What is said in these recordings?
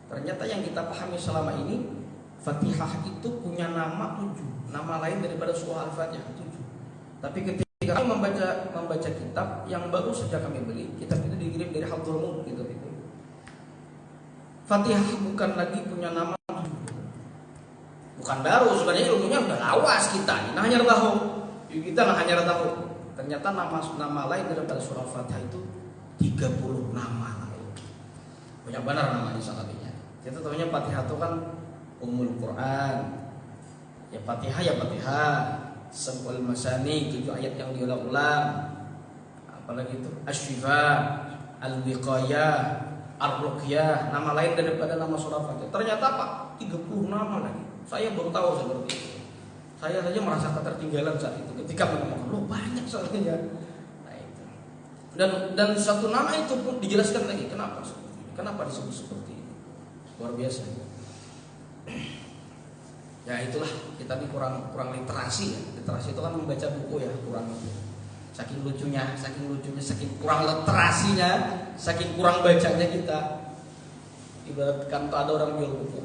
Ternyata yang kita pahami selama ini, Fatihah itu punya nama 7, nama lain daripada surah Al-Fatihah 7. Tapi ketika kami membaca kitab yang baru saja kami beli, kitab itu dikirim dari Hadramut gitu. Fatihah bukan lagi punya nama 7. Bukan baru, sebenarnya ilmunya udah lawas kita. Nah hanya tahu, kita hanya tahu. Ternyata nama lain daripada surah Al-Fatihah itu 30 nama. Banyak benar namanya salahnya. Kita tahunya Fatihah itu kan Ummul Quran. Ya Fatihah ya Fatihah. Sab'ul Masani, 7 ayat yang diulang-ulang. Apalagi itu Asy-Syifa, Al-Wiqayah, Ar-Ruqyah, nama lain daripada nama surah Fatihah. Ternyata apa? 30 nama lagi. Saya baru tahu seperti itu. Saya saja merasa ketertinggalan saat itu ketika menemukan loh banyak soalnya. Nah itu. Dan satu nama itu pun dijelaskan lagi kenapa disebut seperti itu. Luar biasa. Ya itulah, kita ini kurang literasi ya. Literasi itu kan membaca buku ya, kurang itu. Saking lucunya, saking kurang literasinya, saking kurang bacanya kita. Ibaratkan ada orang jual buku,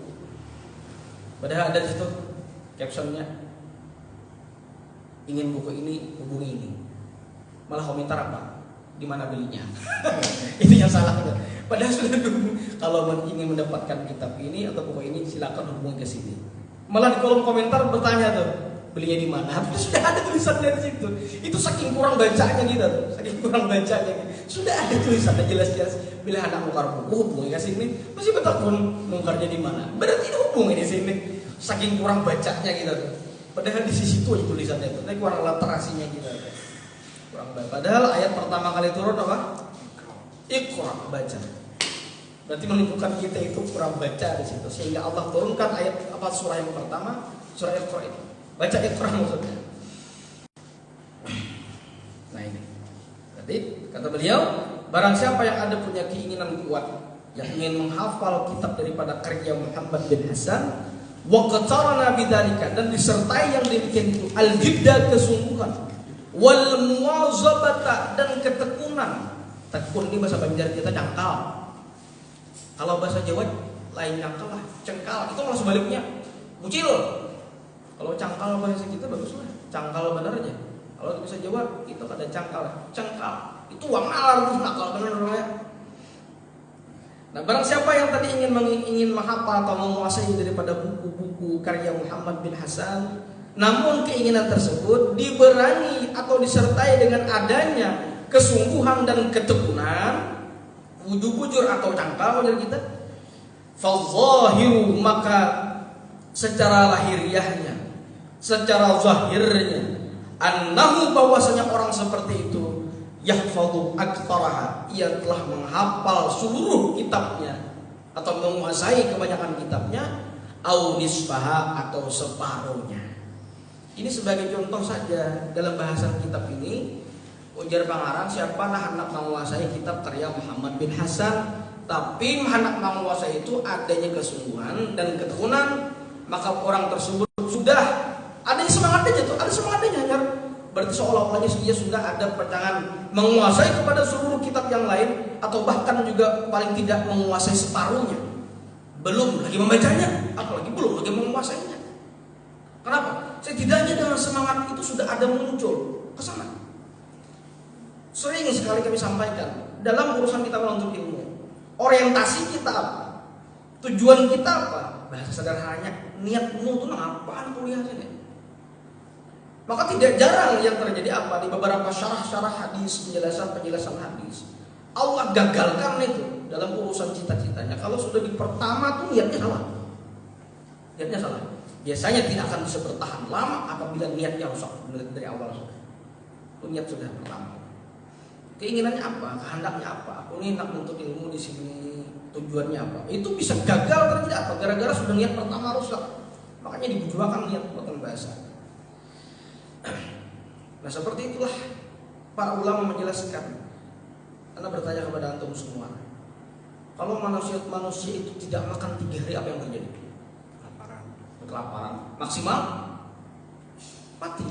padahal ada di situ captionnya, ingin buku ini hubungi ini. Malah komentar apa? Di mana belinya? Itu yang salah. Padahal sudah kalau ingin mendapatkan kitab ini atau buku ini silakan hubungi ke sini. Malah di kolom komentar bertanya tuh, belinya di mana? Sudah ada tulisannya di situ. Itu saking kurang bacanya kita tuh, saking kurang bacanya. Sudah ada tulisannya jelas-jelas. Bila anak nukar buku hubungi ke sini, pasti betakun nukarnya di mana. Berarti hubungi di sini. Saking kurang bacanya kita tuh. Padahal di sisi itu aja tulisannya itu. Tapi kurang literasinya kita tuh. Kurang baca. Padahal ayat pertama kali turun apa? Iqra, baca. Berarti menunjukkan kita itu kurang baca di situ. Sehingga Allah turunkan ayat apa surah yang pertama, surah Iqra itu. Baca Iqra maksudnya. Nah ini. Berarti kata beliau, barang siapa yang ada punya keinginan kuat yang ingin menghafal kitab daripada karya Muhammad bin Hasan, wa qatarana bidzalika, dan disertai yang demikian itu al-jidda, kesungguhan, wal muwazabata, dan ketekunan. Tekun ini bahasa Banjar kita dangkal. Kalau bahasa Jawa lain dangkal lah, cengkal. Itu malah sebaliknya, bucil. Kalau cangkal bahasa kita bagus lah, cangkal benar aja. Kalau bahasa Jawa itu ada cangkal, cengkal. Itu wamalar itu nakal benar orangnya. Nah, barang siapa yang tadi ingin menghafal atau menguasai daripada buku-buku karya Muhammad bin Hasan, namun keinginan tersebut diberangi atau disertai dengan adanya kesungguhan dan ketekunan, wujud-wujud atau cangkal dari kita, fadzahiru, maka secara lahiriahnya, secara zahirnya, annahu, bahwasanya orang seperti itu yahfadhu aktsaraha, ia telah menghafal seluruh kitabnya atau menguasai kebanyakan kitabnya, au nisfaha, atau separuhnya. Ini sebagai contoh saja dalam bahasan kitab ini. Ujar pengarang, siapa hendak menguasai kitab karya Muhammad bin Hasan, tapi hendak menguasai itu adanya kesungguhan dan ketekunan, maka orang tersebut sudah ada semangatnya tuh, ada semangatnya hanya. Berarti seolah-olahnya dia sudah ada perjalanan menguasai kepada seluruh kitab yang lain, atau bahkan juga paling tidak menguasai separuhnya. Belum lagi membacanya, apalagi belum lagi menguasainya. Kenapa? Setidaknya dengan semangat itu sudah ada muncul ke sana. Sering sekali kami sampaikan dalam urusan kita menuntut ilmu, orientasi kita apa? Tujuan kita apa? Bahasa sederhananya, niatmu itu apaan kuliah sini? Maka tidak jarang yang terjadi apa? Di beberapa syarah-syarah hadis, penjelasan hadis, Allah gagalkan itu dalam urusan cita-citanya. Kalau sudah di pertama tuh niatnya salah. Niatnya salah. Biasanya tidak akan bisa bertahan lama apabila niatnya rusak dari awal. Itu niat sudah pertama. Keinginannya apa? Kehendaknya apa? Aku ini hendak menuntut ilmu di sini, tujuannya apa? Itu bisa gagal terjadi apa? Gara-gara sudah niat pertama rusak. Makanya dibujuakan niat buatan bahasa. Nah seperti itulah para ulama menjelaskan. Anda bertanya kepada antum semua, kalau manusia itu tidak makan 3 hari, apa yang terjadi? Kelaparan, maksimal mati.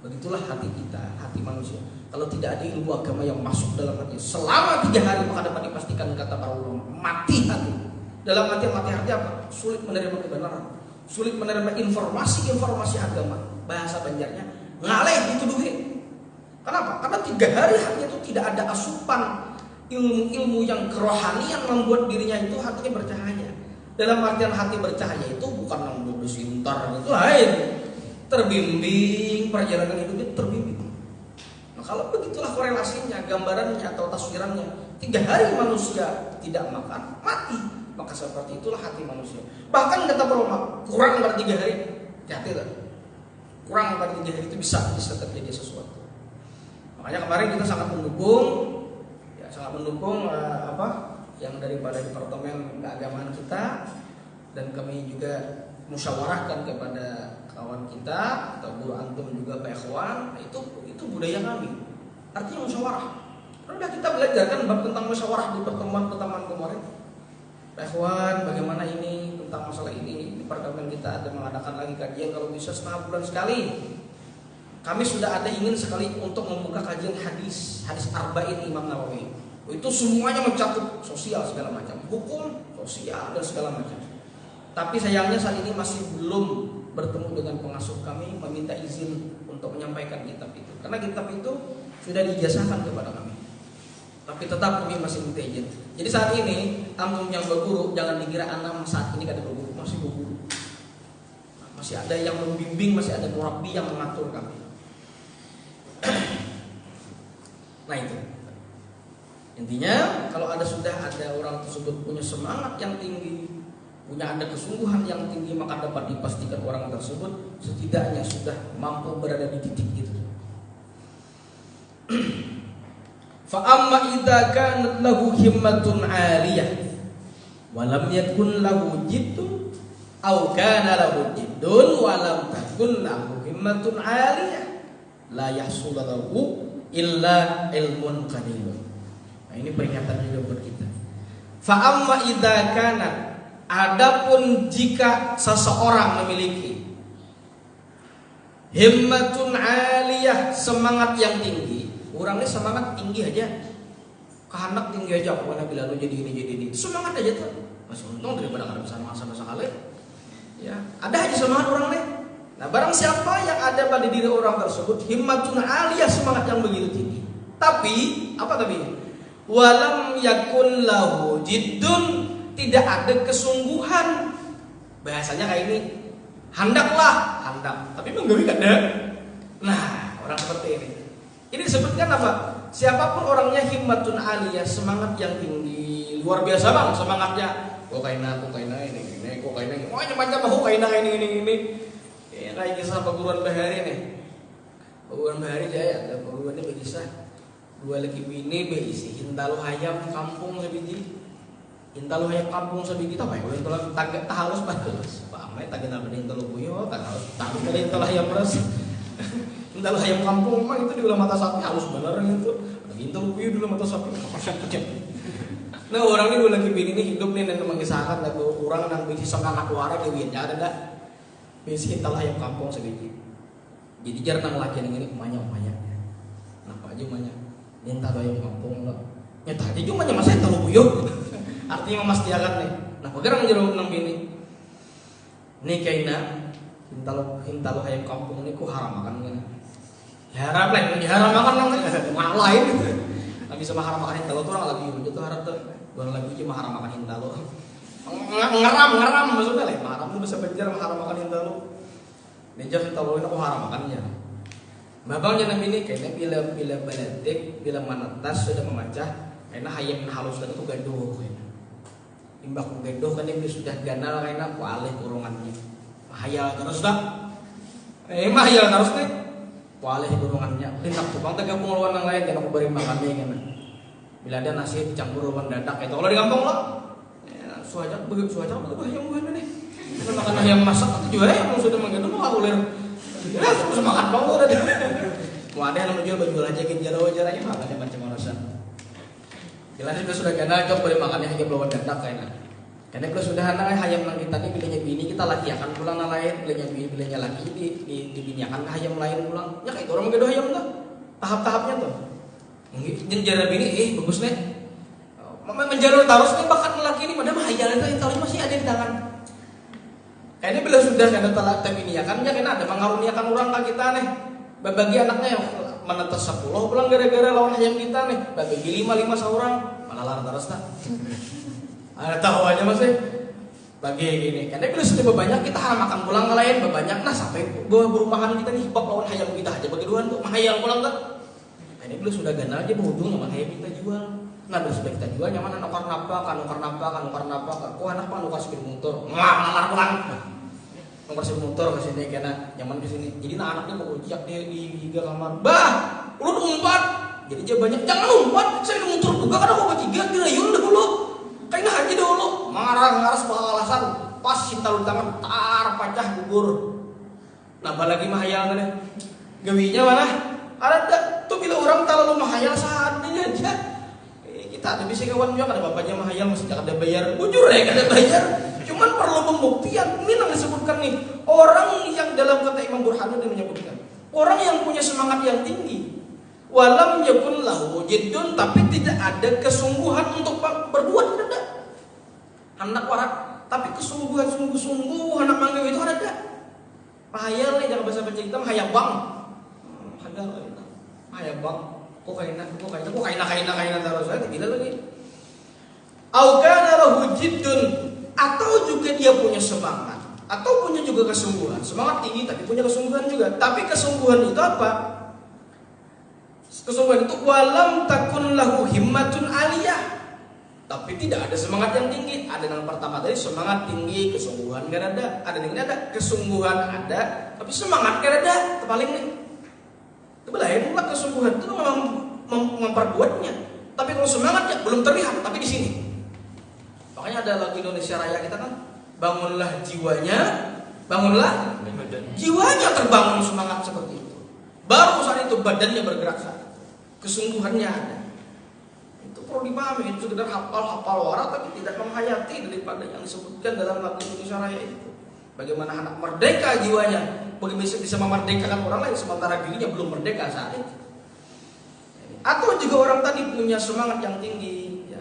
Begitulah hati kita, hati manusia. Kalau tidak ada ilmu agama yang masuk dalam hati selama 3 hari, maka dapat dipastikan, kata para ulama, mati hati. Dalam hati apa? Sulit menerima kebenaran, sulit menerima informasi agama. Bahasa Banjarnya ngaleh dituduhin. Kenapa? Karena 3 hari hatinya itu tidak ada asupan ilmu-ilmu yang kerohanian membuat dirinya itu hatinya bercahaya. Dalam artian hati bercahaya itu bukan yang bersintar, itu lain. Terbimbing, perjalanan hidupnya terbimbing. Nah, kalau begitulah korelasinya, gambarannya atau taswirannya. 3 hari manusia tidak makan, mati. Maka seperti itulah hati manusia. Bahkan kata para ulama, kurang dari 3 hari, hati-hati lah. Kurang dari 3 hari itu bisa terjadi sesuatu. Makanya kemarin kita sangat mendukung yang daripada departemen keagamaan kita, dan kami juga musyawarahkan kepada kawan kita atau guru antum juga Pak Ikhwan, itu budaya kami. Artinya musyawarah. Karena kita belajar kan bab tentang musyawarah di pertemuan kemarin. Pak Ikhwan, bagaimana ini tentang masalah ini? Departemen kita ada mengadakan lagi kajian kalau bisa setengah bulan sekali. Kami sudah ada ingin sekali untuk membuka kajian hadis arba'in Imam Nawawi. Itu semuanya mencakup sosial segala macam, hukum, sosial dan segala macam. Tapi sayangnya saat ini masih belum bertemu dengan pengasuh kami meminta izin untuk menyampaikan kitab itu. Karena kitab itu sudah diijazahkan kepada kami. Tapi tetap kami masih minta izin. Jadi saat ini antum yang berguru jangan dikira anak saat ini kada berguru, masih berguru. Masih ada yang membimbing, masih ada murabbi yang mengatur kami. Nah itu. Intinya kalau sudah ada orang tersebut punya semangat yang tinggi, punya ada kesungguhan yang tinggi, maka dapat dipastikan orang tersebut setidaknya sudah mampu berada di titik itu. Fa amma idza kanat lahu himmatun 'aliyah wa lam yakun lahu jiddun aw kana lahu jiddun wa lam takun lahu himmatun 'aliyah la yahsul lahu illa ilmun qalilun. Nah, ini peringatan juga buat kita. Fa amma idza kana, adapun jika seseorang memiliki himmatun 'aliyah, semangat yang tinggi. Orangnya semangat tinggi aja, kehendak tinggi aja, pokoknya bila lu jadi ini, semangat aja tuh. Masih untung daripada kada bisa sama sekali. Ya, ada aja semangat orangnya. Nah, barang siapa yang ada pada diri orang tersebut himmatun 'aliyah, semangat yang begitu tinggi. Tapi apa tadi? Walam yakun lahu jiddun, tidak ada kesungguhan. Bahasanya kayak ini, hendak, tapi menggawi kada. Nah, orang seperti ini. Ini disebutkan apa? Siapapun orangnya himmatun 'aliyah, semangat yang tinggi, luar biasa bang semangatnya. Kokaina ini, macam kokaina ini. Ya, kayak kisah perguruan bahari nih. Perguruan bahari dia ada perguruannya berkisah. 2 laki bini berisi hintalo hayam kampung sebiji. Hintalo hayam kampung sebiji tahu ya? Hintalo tagak tahalus bagus. Pak Amai tagak nabe hintalo buyo, tahalus dari hintalo hayam beras. Hintalo hayam kampung memang itu di ulah mata sapi halus bener itu. Hintalo buyo dulu mata sapi kocak. Nah, orang ini 2 laki bini ini hidup nih dan mengisahkan lagu orang nang bisi sang anak wara dewinya ada dak. Bisi hintalo hayam kampung sebiji. Jadi jarang laki ini umanya. Kenapa aja umanya? Minta doa yang kampung lah. Nyata aja cuma nyama saya tahu buyuk. Artinya memastikan nih. Nah, pegang menjelaskan nang bini. Nih kayaknya hintalo hayam kampung ini ku haram makan kan. Ya haram makan nang lain. Tapi sama haram makan hintalo tuh orang lagi itu tuh haram tuh. Bukan lagi cuma haram makan hintalo. Ngeram maksudnya lah. Haram tuh bisa penjara haram makan hintalo. Ninja hintalo ini ku haram makannya. Mabangnya nabi ini kayaknya bila baladik, bila manetas sudah memecah, kayaknya hayam halus dan itu gaduh kayaknya. Imbak gaduh kan dia sudah ganal kayaknya ku alih kurungannya. Hayal terus dah. Hayal terus nih. Ku alih kurungannya. Tindak tukang tega penguluan yang lain dan aku beri makannya kan. Bila ada nasi dicampur lawan dadak itu kalau di kampung lah. Suaca begitu hayam bukan nih. Makan hayam masak itu juga yang sudah menggaduh mau ulir. Ya, semangat banget udah. Mau ada yang menjual baju aja wajar aja makannya macam alasan. Jelas itu sudah ganal jok boleh makannya hanya belum dadak kayaknya. Karena kalau sudah anak hayam nang kita nih pilihnya bini kita laki akan pulang nang lain, pilihnya laki di bini akan hayam lain pulang. Ya kayak orang menggedo hayam tuh. Tahap-tahapnya tuh. Jenjara bini bagus nih. Menjalur terus nih bahkan laki ini padahal hayal itu yang tahu Ini bila sudah kena talak ini ya kan, kena ada mengaruniakan orang ke kita nih. Bagi anaknya yang menetes 10 pulang gara-gara lawan hayam kita nih. Bagi 5 seorang malah lar terus tak. Ada tahu aja masih. Bagi gini, karena bila sudah banyak kita harus makan pulang ke lain banyak. Nah sampai bawah berumahan kita nih bab lawan hayam kita aja bagi duaan tuh mahayal pulang tak. Ini bila sudah ganal aja berujung sama hayam kita jual. Nah bila sudah kita jual nyaman nukar napa kan. Kok anak mah nukar sepeda motor. Malah pulang. Nukar sepeda motor ke sini karena nyaman ke sini. Jadi nah anaknya mau ujiak dia di kamar. Bah, lu umpat. Jadi dia banyak jangan umpat. Saya motor juga kan aku baca dirayun dulu. Kayaknya aja dulu marah sebuah alasan pas cinta lu tangan tar pacah gugur. Nambah lagi mahayal kan gawinya mana ada tuh bila orang terlalu mahayal saat ini aja kita ada bisa kawan juga ada bapaknya mahayal masih ada bayar bujur ya ada bayar cuman perlu pembuktian. Ini yang disebutkan nih orang yang dalam kata Imam Burhanuddin menyebutkan orang yang punya semangat yang tinggi walam yakun lahu jiddun tapi tidak ada kesungguhan untuk berbuat tidak anak warak tapi kesungguhan sungguh anak manggil itu ada mahayal nih jangan bahasa pencerita mahayal bang mahayal bang kok kaina terus saya tidak lagi au kana lahu jiddun atau juga dia punya semangat atau punya juga kesungguhan semangat tinggi tapi punya kesungguhan juga tapi kesungguhan itu apa? Kesungguhan itu walam takun lahu himmatun aliyah tapi tidak ada semangat yang tinggi. Ada yang pertama tadi semangat tinggi kesungguhan gak ada. Ada yang ada kesungguhan ada tapi semangat gak ada. Paling nih kebelahan mutlak kesungguhan itu memang memperbuatnya tapi kalau semangatnya belum terlihat tapi di sini. Makanya ada lagu Indonesia Raya kita kan bangunlah jiwanya terbangun semangat seperti itu. Baru saat itu badannya bergerak saat kesungguhannya ada. Itu perlu dipahami. Itu sekedar hafal warak tapi tidak menghayati daripada yang disebutkan dalam lagu Indonesia Raya itu. Bagaimana anak merdeka jiwanya, bagaimana bisa memerdekakan orang lain sementara dirinya belum merdeka saat itu. Atau juga orang tadi punya semangat yang tinggi, ya.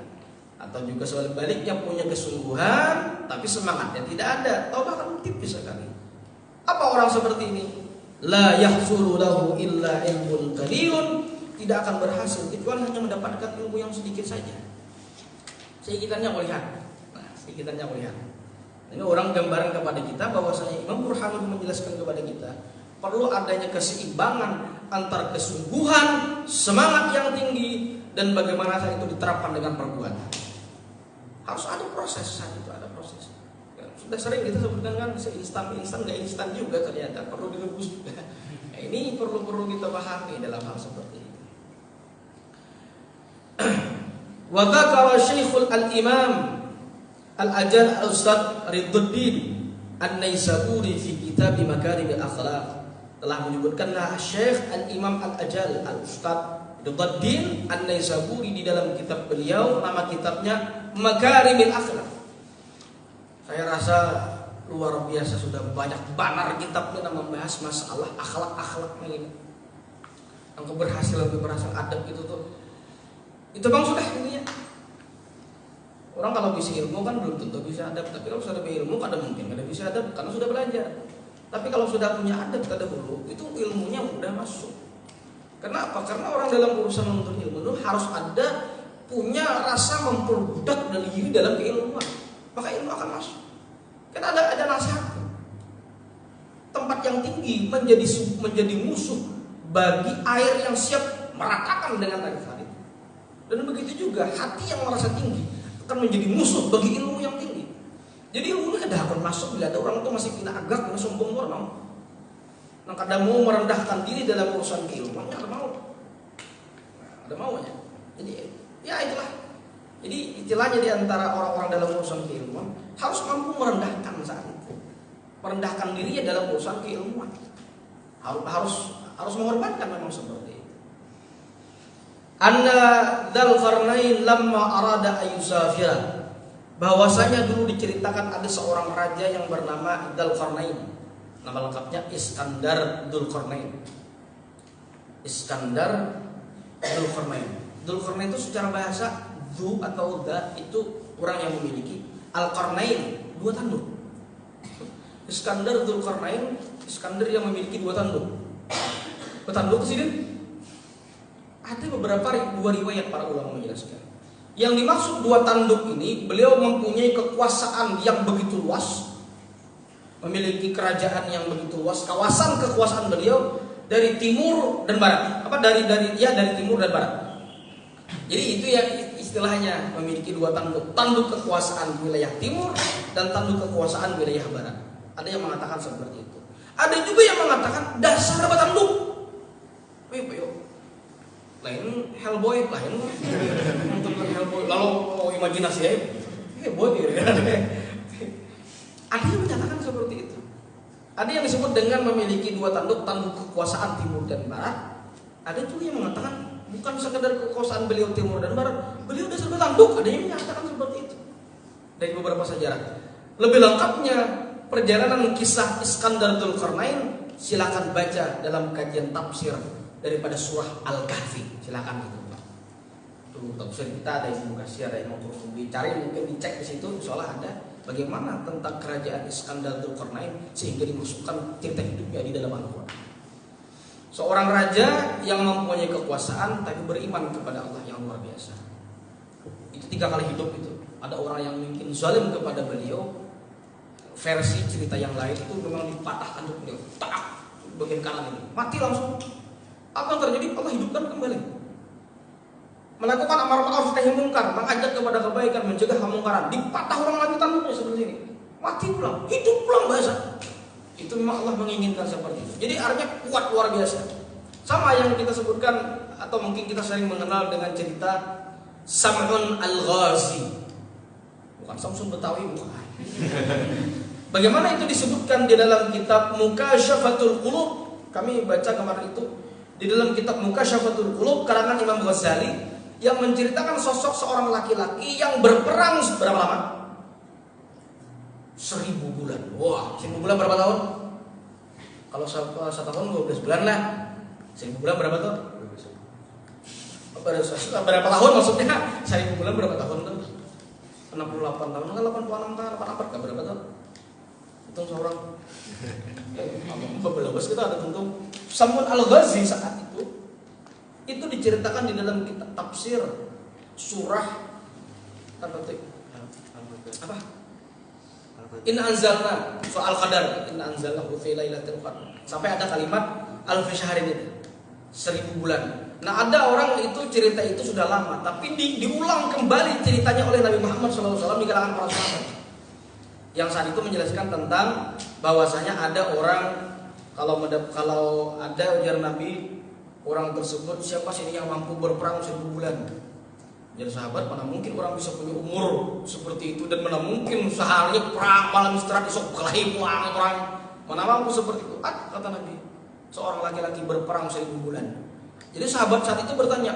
Atau juga sebaliknya punya kesungguhan tapi semangatnya tidak ada. Atau bahkan tipis sekali. Apa orang seperti ini? La yahsulu lahu illa ilmun qalilun, tidak akan berhasil kecuali hanya mendapatkan ilmu yang sedikit saja. Sekitarnya melihat. Nah, sekitarnya melihat. Ini orang gambaran kepada kita bahwasanya Imam Burhanuddin menjelaskan kepada kita perlu adanya keseimbangan antara kesungguhan, semangat yang tinggi dan bagaimana saat itu diterapkan dengan perbuatan. Harus ada proses saat itu, ada proses. Sudah sering kita sebutkan kan seinstan nggak instan juga ternyata perlu direbus juga. Nah, ini perlu kita pahami dalam hal seperti ini. Wa dzakara Syekhul Al-Imam Al-Ajal Al-Ustaz Ridzuddin An-Naisaburi fi kitab Makarim Al-Akhlaq telah menyebutkanlah Syekh Al-Imam Al-Ajal Al-Ustaz Ridzuddin An-Naisaburi di dalam kitab beliau nama kitabnya Makarim Al-Akhlaq. Saya rasa luar biasa sudah banyak banar kitabnya yang membahas masalah akhlak ini. Yang keberhasilan adab itu tuh. Itu bang sudah intinya. Orang kalau bisa ilmu kan belum tentu bisa adab, tapi kalau sudah berilmu kadang mungkin kada bisa adab karena sudah belajar. Tapi kalau sudah punya adab kada dulu, itu ilmunya mudah masuk. Kenapa? Karena orang dalam urusan menuntut ilmu itu harus ada punya rasa memperbudak dan diri dalam keilmuan. Maka ilmu akan masuk. Karena ada nasihat. Tempat yang tinggi menjadi musuh bagi air yang siap meratakan dengan air itu. Dan begitu juga hati yang merasa tinggi akan menjadi musuh bagi ilmu yang tinggi. Jadi ilmu ini kadang akan masuk bila ada orang itu masih kena agak, kena sombong orang. Nah kadang mau merendahkan diri dalam urusan keilmuannya ada mau. Ada maunya. Jadi ya itulah. Jadi istilahnya di antara orang-orang dalam urusan keilmuan harus mampu merendahkan saat itu. Merendahkan dirinya dalam urusan keilmuan. Harus mengorbankan memang seperti itu. Anna Dzulqarnain lamma arada ayusafira, bahwasanya dulu diceritakan ada seorang raja yang bernama Dzulqarnain. Nama lengkapnya Iskandar Dzulqarnain. Iskandar Dzulqarnain. Dzulqarnain itu secara bahasa Dzu atau Da itu orang yang memiliki, Al-Qarnain dua tanduk. Iskandar Dzulqarnain, Iskandar yang memiliki 2 tanduk. Bertanduk ke sini. Ada beberapa dua riwayat para ulama menjelaskan. Yang dimaksud 2 tanduk ini, beliau mempunyai kekuasaan yang begitu luas, memiliki kerajaan yang begitu luas. Kawasan kekuasaan beliau dari timur dan barat. Dari timur dan barat. Jadi itu ya istilahnya memiliki 2 tanduk. Tanduk kekuasaan wilayah timur dan tanduk kekuasaan wilayah barat. Ada yang mengatakan seperti itu. Ada juga yang mengatakan dasar bertanduk. Ayo. Lain Hellboy, lain untuk Hellboy. Lalu imajinasi ya, Hellboy kira-kira. Ada yang menyatakan seperti itu. Ada yang disebut dengan memiliki 2 tanduk, tanduk kekuasaan timur dan barat. Ada juga yang mengatakan bukan sekedar kekuasaan beliau timur dan barat, beliau dasar bertanduk. Ada yang menyatakan seperti itu. Dari beberapa sejarah. Lebih lengkapnya perjalanan kisah Iskandar Dzulqarnain silakan baca dalam kajian tafsir daripada surah Al-Kahfi. Silakan gitu, Pak. Tuh tafsir kita ada yang Mukasyir, ada yang Qurtubi. Cari mungkin dicek di situ, insyaallah ada bagaimana tentang kerajaan Iskandar Dzulqarnain sehingga dimasukkan cerita hidupnya di dalam Al-Qur'an. Seorang raja yang mempunyai kekuasaan tapi beriman kepada Allah yang luar biasa. Itu 3 kali hidup itu. Ada orang yang mungkin zalim kepada beliau. Versi cerita yang lain itu memang dipatahkan untuk beliau. Tak bagian kanan ini. Mati langsung. Apa yang terjadi? Allah hidupkan kembali. Melakukan amar ma'ruf nahi munkar, mengajak kepada kebaikan, mencegah kemungkaran. Dipatah orang mati tanduknya seperti ini. Mati pulang, hidup pulang bahasa. Itu memang Allah menginginkan seperti itu. Jadi artinya kuat luar biasa. Sama yang kita sebutkan atau mungkin kita sering mengenal dengan cerita Sam'un Al-Ghazi. Bukan Samsun Betawi, bukan. Bagaimana itu disebutkan di dalam kitab Mukasyafatul Qulub. Kami baca kemarin itu di dalam kitab Mukasyafatul Qulub karangan Imam Ghazali yang menceritakan sosok seorang laki-laki yang berperang berapa lama? 1000 bulan. Wah, 1000 bulan berapa tahun? Kalau 1 tahun 12 bulan lah. 1000 bulan berapa tahun? Berapa tahun maksudnya? 1000 bulan berapa tahun tuh? 68 tahun, 86 tahun, 84 kan berapa tahun? Hitung seorang. Beberapa kita ada tentu. Sam'un Al-Ghazi saat itu diceritakan di dalam kitab tafsir surah apa? Inna anzalna soal qadar, inna anzalnahu fi lailatul qadar. Sampai ada kalimat alfi syahrin itu. 1000 bulan. Nah, ada orang itu cerita itu sudah lama, tapi diulang kembali ceritanya oleh Nabi Muhammad SAW di kalangan para sahabat. Yang saat itu menjelaskan tentang bahwasanya ada orang kalau ada ujar Nabi orang tersebut siapa sih yang mampu berperang 1000 bulan? Jadi sahabat, mana mungkin orang bisa punya umur seperti itu dan mana mungkin seharinya perang malam istirahat esok kelahi pulang perang. Mana mampu seperti itu? Kata Nabi, seorang laki-laki berperang 1000 bulan. Jadi sahabat saat itu bertanya,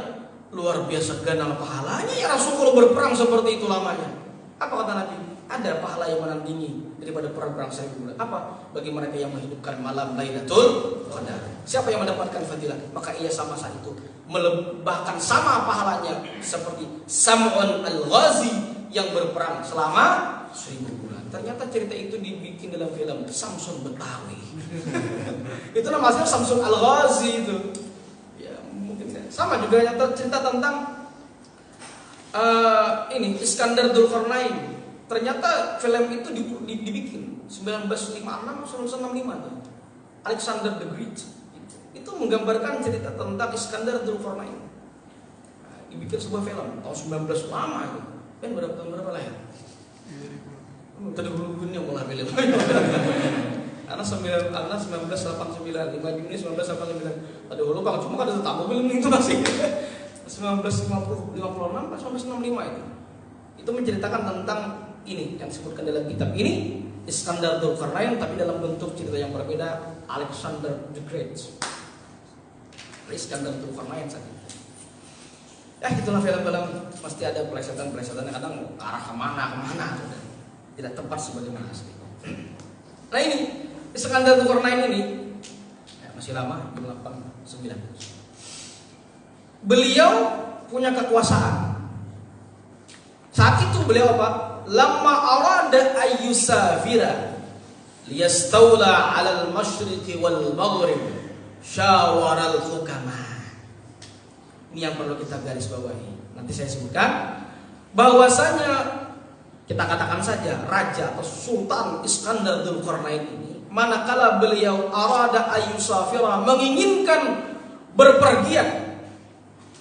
luar biasa ganal pahalanya ya Rasul kalau berperang seperti itu lamanya. Apa kata Nabi? Ada pahala yang menandingi daripada perang 1000 bulan. Apa? Bagi mereka yang menghidupkan malam Lailatul Qadar. Siapa yang mendapatkan fadilah? Maka ia sama saat itu bahkan sama pahalanya seperti Sam'un Al-Ghazi yang berperang selama 1000 bulan. Ternyata cerita itu dibikin dalam film Samsun Betawi. Itu namanya Samsun Al-Ghazi itu. Ya, mungkin sama juga yang cerita tentang ini Iskandar Dzulqarnain. Ternyata film itu dibikin 1956 atau 1965 tuh. Alexander the Great itu menggambarkan cerita tentang Iskandar Dzulqarnain. Dibikin sebuah film tahun 19 lama itu. Kan tahun berapa lah ya? Tadi belum mulai film. Karena 1989, 5 Juni 1989. Tadi dulu Bang cuma ada tamu film itu masih 1956 1965 itu. Itu menceritakan tentang ini yang disebutkan dalam kitab ini Iskandar Dzulqarnain tapi dalam bentuk cerita yang berbeda, Alexander the Great. Iskandar Dzulqarnain saat itu. Ya itulah film-film pasti ada pelesetan-pelesetan kadang ke arah kemana tidak tepat sebagaimana asli. Nah ini Iskandar Dzulqarnain ini ya, masih lama 89. Beliau punya kekuasaan. Saat itu beliau apa? Lamma arada ayyusafira Liyastawla 'alal masyriqi wal maghrib syawaral hukama. Ini yang perlu kita garis bawahi. Nanti saya sebutkan bahwasanya kita katakan saja Raja atau Sultan Iskandar Dzulqarnain ini manakala beliau arada ayyusafira, menginginkan berpergian,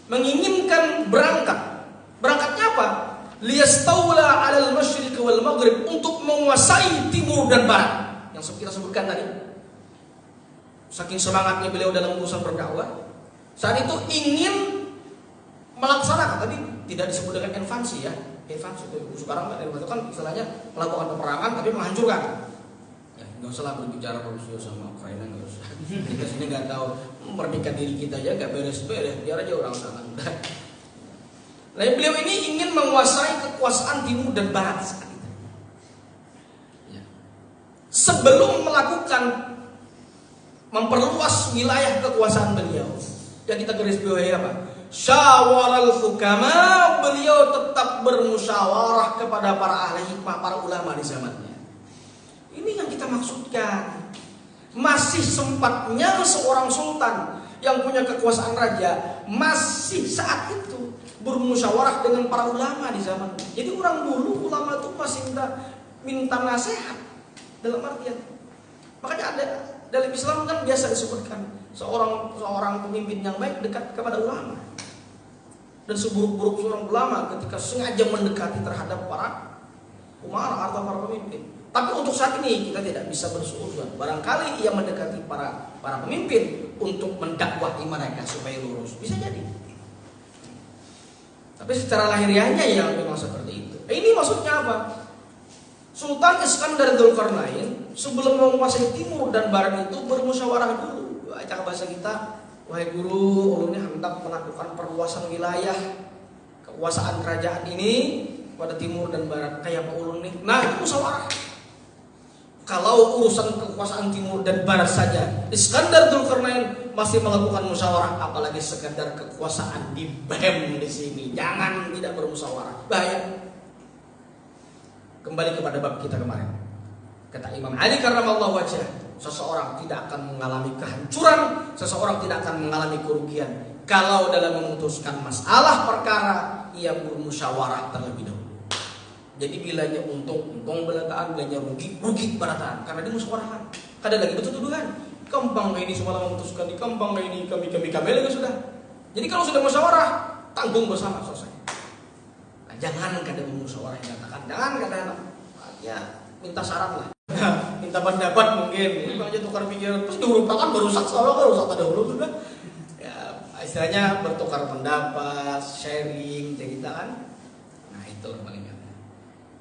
menginginkan berangkat. Berangkatnya apa? Liyastawla 'alal masyriq wal maghrib, untuk menguasai timur dan barat. Yang kita sebutkan tadi. Saking semangatnya beliau dalam urusan berdakwah, saat itu ingin melaksanakan, tapi tidak disebut dengan invasi ya. Invasi itu sekarang itu kan istilahnya melakukan peperangan tapi menghancurkan. Ya, nggak usah lah berbicara Rusia sama Ukraina, nggak usah. Kita sini nggak tahu, merdeka diri kita aja nggak beres-beres, biar aja orang sana. Nah, beliau ini ingin menguasai kekuasaan timur dan barat saat itu. Ya. Sebelum melakukan memperluas wilayah kekuasaan beliau, yang kita garis bawahi apa? Syawaral hukama, beliau tetap bermusyawarah kepada para ahli hikmah, para ulama di zamannya. Ini yang kita maksudkan. Masih sempatnya seorang sultan yang punya kekuasaan raja masih saat itu bermusyawarah dengan para ulama di zamannya. Jadi orang dulu ulama itu masih minta nasihat dalam artian. Makanya ada dalam Islam kan biasa disebutkan seorang pemimpin yang baik dekat kepada ulama. Dan seburuk-buruk seorang ulama ketika sengaja mendekati terhadap para umara atau para pemimpin. Tapi untuk saat ini kita tidak bisa bersuudzon. Barangkali ia mendekati para pemimpin untuk mendakwahi mereka supaya lurus. Bisa jadi. Tapi secara lahiriahnya ya memang seperti itu. Ini maksudnya apa? Sultan Iskandar Dzulqarnain sebelum menguasai timur dan barat itu bermusyawarah dulu. Cara bahasa kita, wahai guru, ulun ini hendak melakukan perluasan wilayah kekuasaan kerajaan ini pada timur dan barat. Kayak Pak ulun nih. Nah, itu musyawarah. Kalau urusan kekuasaan timur dan barat saja Iskandar Dzulqarnain masih melakukan musyawarah, apalagi sekedar kekuasaan di BEM di sini. Jangan tidak bermusyawarah. Bahaya. Kembali kepada bab kita kemarin. Kata Imam Ali karramallahu wajhah, seseorang tidak akan mengalami kehancuran, seseorang tidak akan mengalami kerugian kalau dalam memutuskan masalah perkara ia bermusyawarah terlebih dahulu. Jadi bilanya untung belataan, bilanya rugi belataan, karena dimusyawarahkan. Kadang lagi betul tuduhan. Kembang ini semalam memutuskan, di kembang ini kami lagi sudah. Jadi kalau sudah musyawarah, tanggung bersama, selesai. Nah, jangan kada musyawarah yang katakan, jangan kada ya minta saran lah. Minta pendapat mungkin, ini aja tukar pikiran, terus diurutan berusak selalu kan rusak dahulu sudah. Ya, istilahnya bertukar pendapat, sharing, cerita kan. Nah, itu paling enak.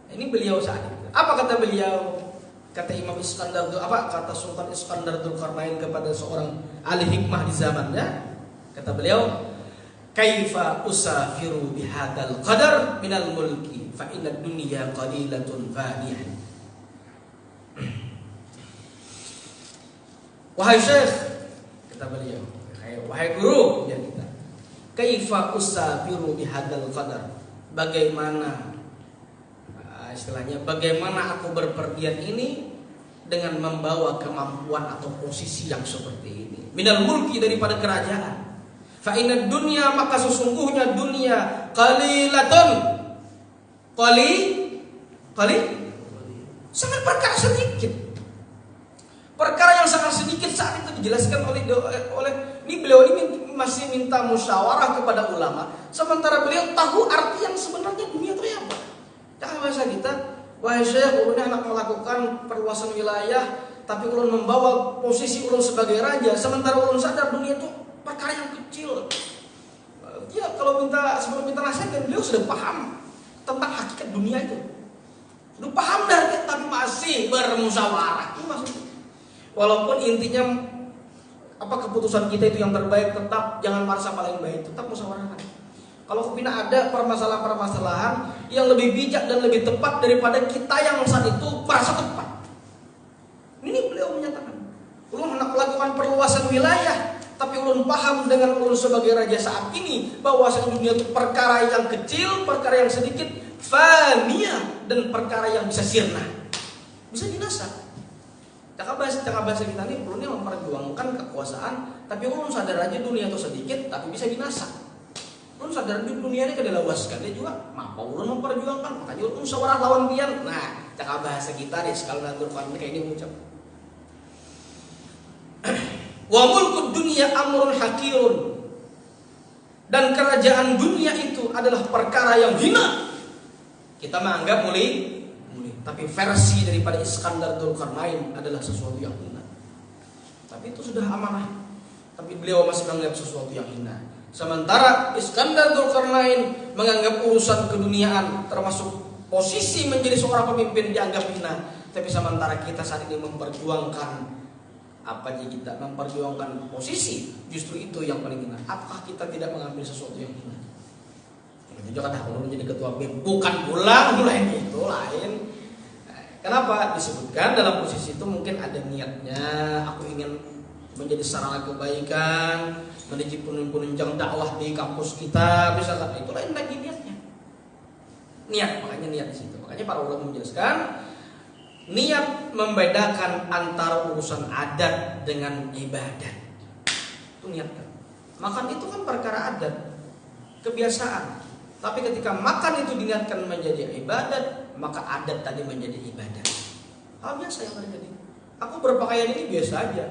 Nah, ini beliau saat itu. Apa kata beliau? Kata Imam Iskandar, kata Sultan Iskandar Dzulqarnain kepada seorang ahli hikmah di zamannya? Kata beliau, "Kaifa usafiru bihadzal qadar minal mulki fa inna dunya qalilatun faniyah." Wahai Syekh, kata beliau, wahai guru, ya kita. Kaifa usafiru bihadzal qadar? Bagaimana istilahnya, bagaimana aku berpergian ini dengan membawa kemampuan atau posisi yang seperti ini, minal mulki, daripada kerajaan. Fa inna dunya, maka sesungguhnya dunia qalilatun, qali sangat perkara sedikit, perkara yang sangat sedikit. Saat itu dijelaskan oleh ini, beliau ini masih minta musyawarah kepada ulama, sementara beliau tahu arti yang sebenarnya dunia itu apa. Jangan bahasa kita, wahai Syekh, ulun hendak melakukan perluasan wilayah, tapi ulun membawa posisi ulun sebagai raja, sementara ulun sadar dunia itu perkara yang kecil. Ya, kalau sebelum minta nasihat, beliau sudah paham tentang hakikat dunia itu. Sudah paham dah, tapi masih bermusyawarah. Itu maksudnya. Walaupun intinya keputusan kita itu yang terbaik, tetap jangan merasa paling baik, tetap musyawarahkan. Kalau kepina ada permasalahan-permasalahan yang lebih bijak dan lebih tepat daripada kita yang saat itu merasa tepat. Ini beliau menyatakan, ulun hendak melakukan perluasan wilayah, tapi ulun paham dengan ulun sebagai raja saat ini bahwa dunia itu perkara yang kecil, perkara yang sedikit, faniyah, dan perkara yang bisa sirna, bisa binasa. Cara bahasa kita ini perlunya memperjuangkan kekuasaan, tapi ulun sadar aja dunia itu sedikit, tapi bisa binasa. Ulun sadar dunia ini kedalawaskan, dia juga mampu ulun memperjuangkan, makanya ulun musyawarah lawan pian. Nah, cara bahasa kita deh sekali nanturkan kayak ini ucap. Wa mulkud dunia amrun hakirun. Dan kerajaan dunia itu adalah perkara yang hina. Kita menganggap mulia, tapi versi daripada Iskandar Dzulkarnain adalah sesuatu yang hina. Tapi itu sudah amanah. Tapi beliau masih menganggap sesuatu yang hina. Sementara Iskandar Dzulkarnain menganggap urusan keduniaan termasuk posisi menjadi seorang pemimpin dianggap hina. Tapi sementara kita saat ini memperjuangkan kita memperjuangkan posisi, justru itu yang paling hina. Apakah kita tidak mengambil sesuatu yang hina? Itu juga kata kalau menjadi ketua BEM bukan pulang lain itu lain. Kenapa disebutkan dalam posisi itu mungkin ada niatnya, aku ingin menjadi sarana kebaikan, menjadi penunjang dakwah di kampus kita, misalkan itu lain lagi niatnya. Niat, makanya niat di situ. Makanya para ulama menjelaskan niat membedakan antara urusan adat dengan ibadat. Itu niat kan. Makan itu kan perkara adat, kebiasaan. Tapi ketika makan itu diniatkan menjadi ibadat, maka adat tadi menjadi ibadat. Hal biasa yang terjadi. Aku berpakaian ini biasa aja.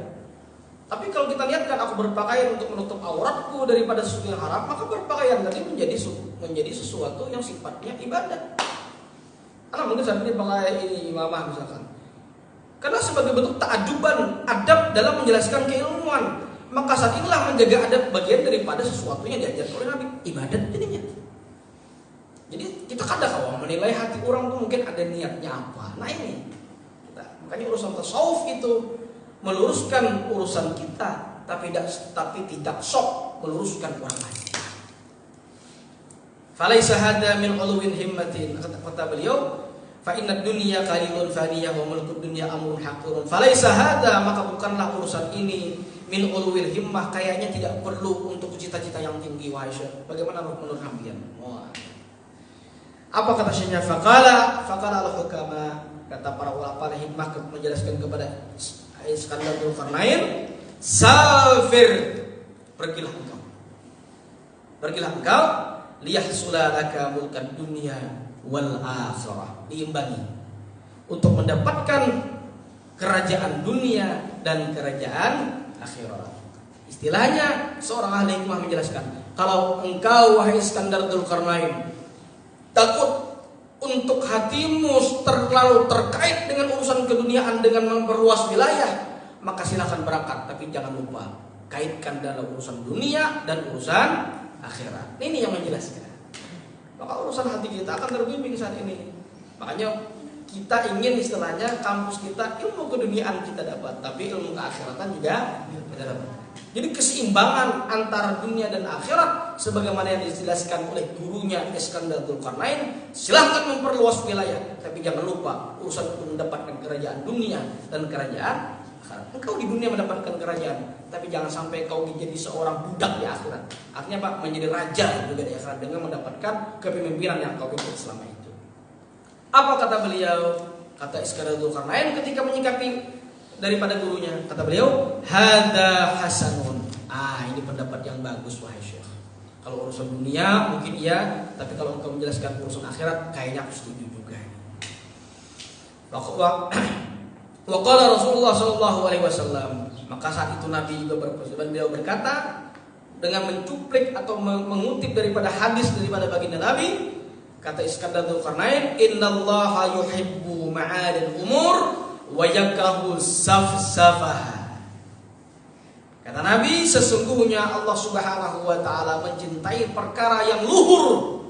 Tapi kalau kita lihatkan aku berpakaian untuk menutup auratku daripada sesuatu yang haram, maka berpakaian tadi menjadi sesuatu yang sifatnya ibadat. Karena mungkin saat ini pakai ini imamah misalkan. Karena sebagai bentuk ta'aduban, adab dalam menjelaskan keilmuan. Maka saat inilah menjaga adab bagian daripada sesuatu yang diajarkan oleh Nabi. Ibadat jadinya. Jadi kita kadang kalau menilai hati orang tuh mungkin ada niatnya apa. Nah ini. Makanya urusan tasawuf itu meluruskan urusan kita, tapi tidak sok meluruskan orang lain. Falaisa hada min uluwin himmatin, kata beliau, fa inna dunya qalilun faniyah wa mulkud dunya amrun haqirun. Falaisa hada, maka bukanlah urusan ini min uluwil himmah, kayaknya tidak perlu untuk cita-cita yang tinggi. Wahai Syekh, bagaimana menurut kalian? Apa kata Syekhnya? Faqala al-hukama, kata para ulama hikmah menjelaskan kepada Iskandar Dzulkarnain, safir, pergilah engkau liyahsula laka mulkan dunia wal akhirah, diimbangi untuk mendapatkan kerajaan dunia dan kerajaan akhirat. Istilahnya seorang ahli hikmah menjelaskan, kalau engkau wahai Iskandar Dzulkarnain takut untuk hatimu terlalu terkait dengan urusan keduniaan dengan memperluas wilayah, maka silakan berangkat, tapi jangan lupa kaitkan dalam urusan dunia dan urusan akhirat. Ini yang menjelaskan. Maka urusan hati kita akan terbimbing saat ini. Makanya kita ingin istilahnya kampus kita ilmu keduniaan kita dapat, tapi ilmu keakhiratan juga kita dapat. Jadi keseimbangan antara dunia dan akhirat sebagaimana yang dijelaskan oleh gurunya Iskandar Dzulkarnain, silahkan memperluas wilayah, tapi jangan lupa urusan mendapatkan kerajaan dunia dan kerajaan akhirat. Engkau di dunia mendapatkan kerajaan, tapi jangan sampai kau menjadi seorang budak di akhirat. Artinya Pak, menjadi raja juga di akhirat dengan mendapatkan kepemimpinan yang kau pimpin selama itu. Apa kata beliau? Kata Iskandar Dzulkarnain ketika menyikapi daripada gurunya, kata beliau, hada hasanun. Ini pendapat yang bagus wahai Syekh. Kalau urusan dunia mungkin iya, tapi kalau engkau menjelaskan urusan akhirat, kayaknya aku setuju juga. Waqala Rasulullah sallallahu alaihi wasallam. Maka saat itu Nabi juga beliau berkata dengan mencuplik atau mengutip daripada hadis daripada baginda Nabi, kata Iskandar Dzulkarnain, innallaha yuhibbu ma'adil umur wa yakrahu safsafaha. Kata Nabi, sesungguhnya Allah Subhanahu wa taala mencintai perkara yang luhur,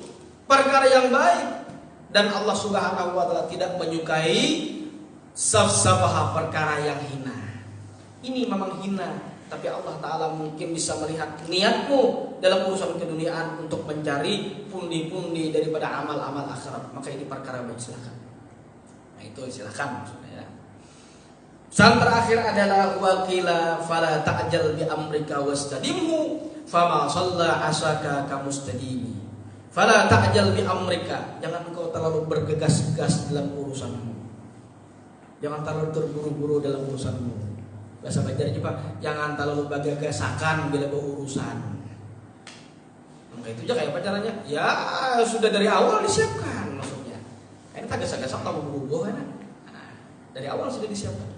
perkara yang baik, dan Allah Subhanahu wa taala tidak menyukai safsafaha, perkara yang hina. Ini memang hina, tapi Allah taala mungkin bisa melihat niatmu dalam urusan keduniaan untuk mencari pundi-pundi daripada amal-amal akhirat. Maka ini perkara baik, silakan. Nah, itu silakan maksudnya ya. Pesan terakhir adalah waqila fala ta'jal bi amrika wastadimhu fama shalla asaka kamustadimi. Fala ta'jal bi amrika, jangan engkau terlalu bergegas-gegas dalam urusanmu. Jangan terlalu terburu-buru dalam urusanmu. Bahasa Banjar juga, jangan terlalu bagagasakan bila berurusan. Maka itu aja kayak pacarannya. Ya sudah dari awal disiapkan maksudnya. Ini tak gasak-gasak kamu berubah kan? Nah, dari awal sudah disiapkan.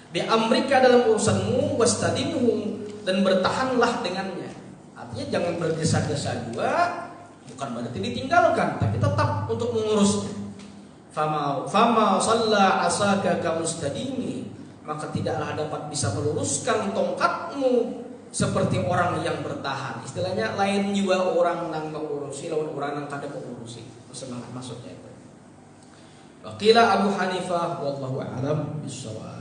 Bi amrika dalam urusanmu wastadinhu, dan bertahanlah dengannya. Artinya jangan bergesa-gesa juga, bukan berarti ditinggalkan, tapi tetap untuk mengurusnya. Fama shalla asaka kamustadimi, maka tidaklah dapat bisa meluruskan tongkatmu seperti orang yang bertahan. Istilahnya lain juga orang nang mengurusi, lawan orang nang kada mengurusi. Semangat maksudnya itu. Waqila Abu Hanifah wallahu a'lam bissawab.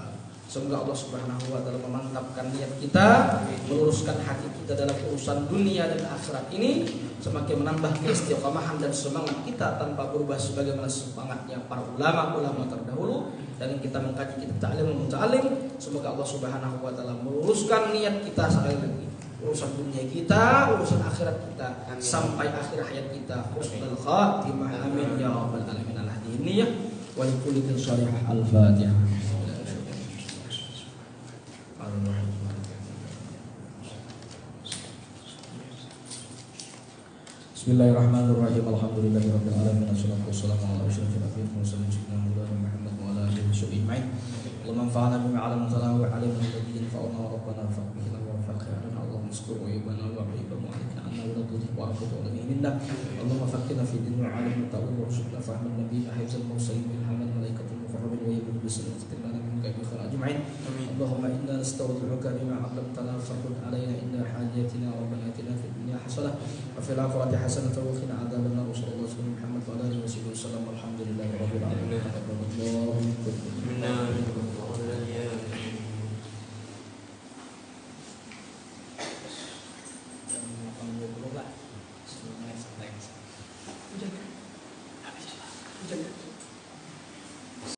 Semoga Allah Subhanahu wa taala memantapkan niat kita, meluruskan hati kita dalam urusan dunia dan akhirat ini, semakin menambah keistiqomahan dan semangat kita tanpa berubah sebagaimana semangatnya para ulama-ulama terdahulu, dan kita mengkaji kitab ta'lim wa muta'allim. Semoga Allah Subhanahu wa taala meluruskan niat kita sekali lagi, urusan dunia kita, urusan akhirat kita, amin. Sampai akhir hayat kita husnul khatimah, amin ya rabbal alamin. Al-hadiniyah wa likulli shalihah. Al-Fatihah. Bismillahirrahmanirrahim. Alhamdulillahirabbil alamin. Wassalatu wassalamu ala asyrofil anbiya'i wal mursalin sayyidina Muhammad wa ala alihi washabbihi ajma'in. Allahumma anfa'na bima 'allamtana wa 'allimna alladhi yanfa'una wa rabbana faqihna wa faqihna. Allahumma askur ibana wa ibana wa 'allimna anna wa la tudhi wa aqutu wa minna. Allahumma faqihna fi din wa 'allimna ta'wil wa rzuqna fahman nabiyina hifzal mursalin min hamal malaikatul muqarrabin wa yabul bisalatin lana min kayfi khal ajma'in. Allahumma inna nastawdi'uka bima 'allamtana farud 'alaina inna hajatina rabbana atina fid dunya hasanah wa fil akhirati hasanatan wa qina adzabannar. Sallallahu alaihi Muhammad wa alihi wasallam. Alhamdulillahi rabbil alamin. Taqabbalallahu minna. Hujan.